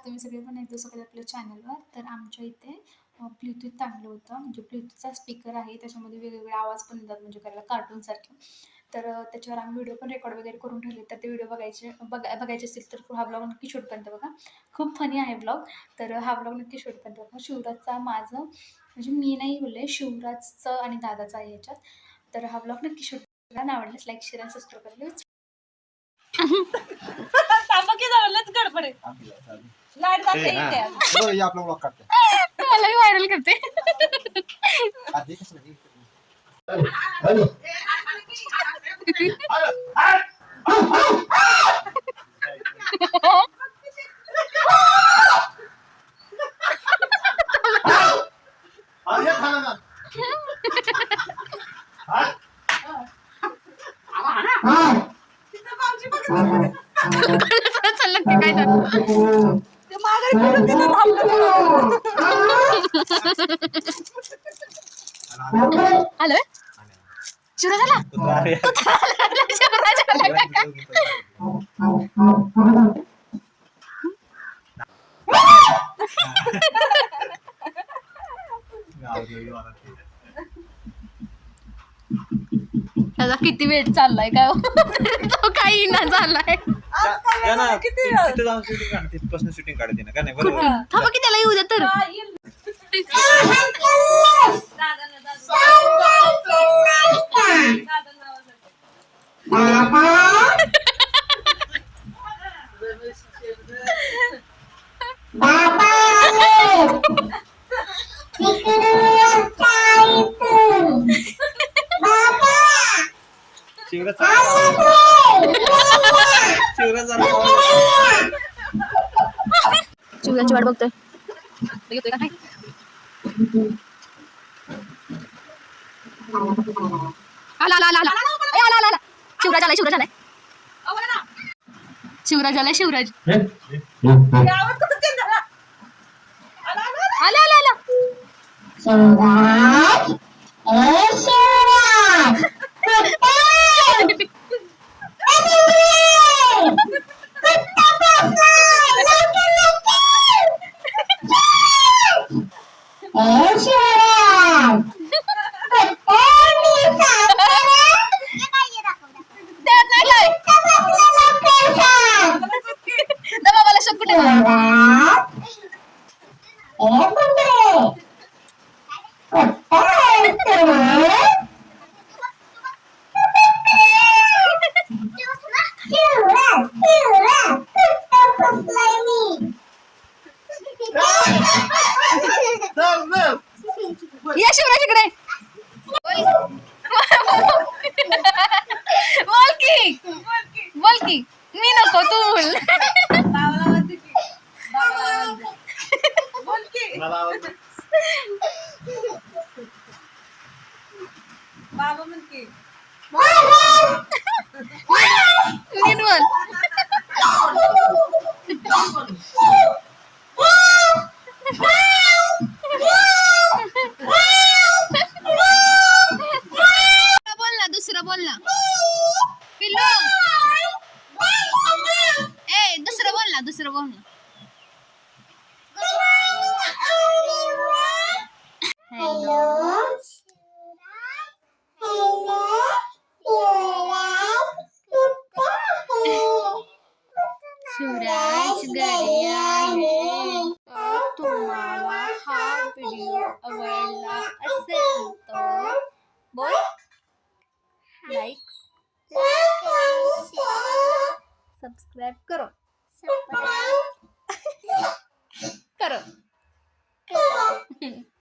तुम्ही सगळे पण एकदा सगळे आपल्या चॅनलवर. तर आमच्या इथे ब्लूटूथ आणलं होतं, म्हणजे ब्लूटूथचा स्पीकर आहे, त्याच्यामध्ये वेगवेगळे आवाज पण येतात म्हणजे करायला कार्टूनसारखे. तर त्याच्यावर आम्ही व्हिडिओ पण रेकॉर्ड वगैरे करून ठेवले. तर ते व्हिडिओ बघायचे असतील तर हा ब्लॉग नक्की शेवटपर्यंत बघा. खूप फनी आहे ब्लॉग. तर हा ब्लॉग नक्की शेवटपर्यंत बघा. शिवराजचा माझं म्हणजे मी नाही बोलले, शिवराजचं आणि दादाचं आहे याच्यात. तर हा ब्लॉग नक्की शेवटपर्यंत आवडल्यास लाईक, शेअर आणि सबस्क्राईब करायला विसरू मला व्हायरल करते. चाललं ते काय झालं? आलोय शिवराजाला त्याचा किती वेळ चाललाय काय तो काही ना झालाय. तिथपासून शूटिंग काढते ना का नाही बरोबर. थांबा की त्याला येऊ द्या तर. शिवराची वाट बघतोय. येतोय का काय? आला आला आला आला आला आला आला. शिवराज आलाय, शिवराज आलाय, शिवराज आलाय, शिवराज आला आला आला. या शिवराज बोल की मी नको तू बाबा म्हणते नीट बोल. बोल ना, दुसरं बोल ना पिल्लू. ए दुसरं बोल ना, दुसरं बोल ना. शिवराज घरी आहे. तर तुम्हाला हा व्हिडिओ आवडला असेल तर बोल लाईक सबस्क्राईब करो करो.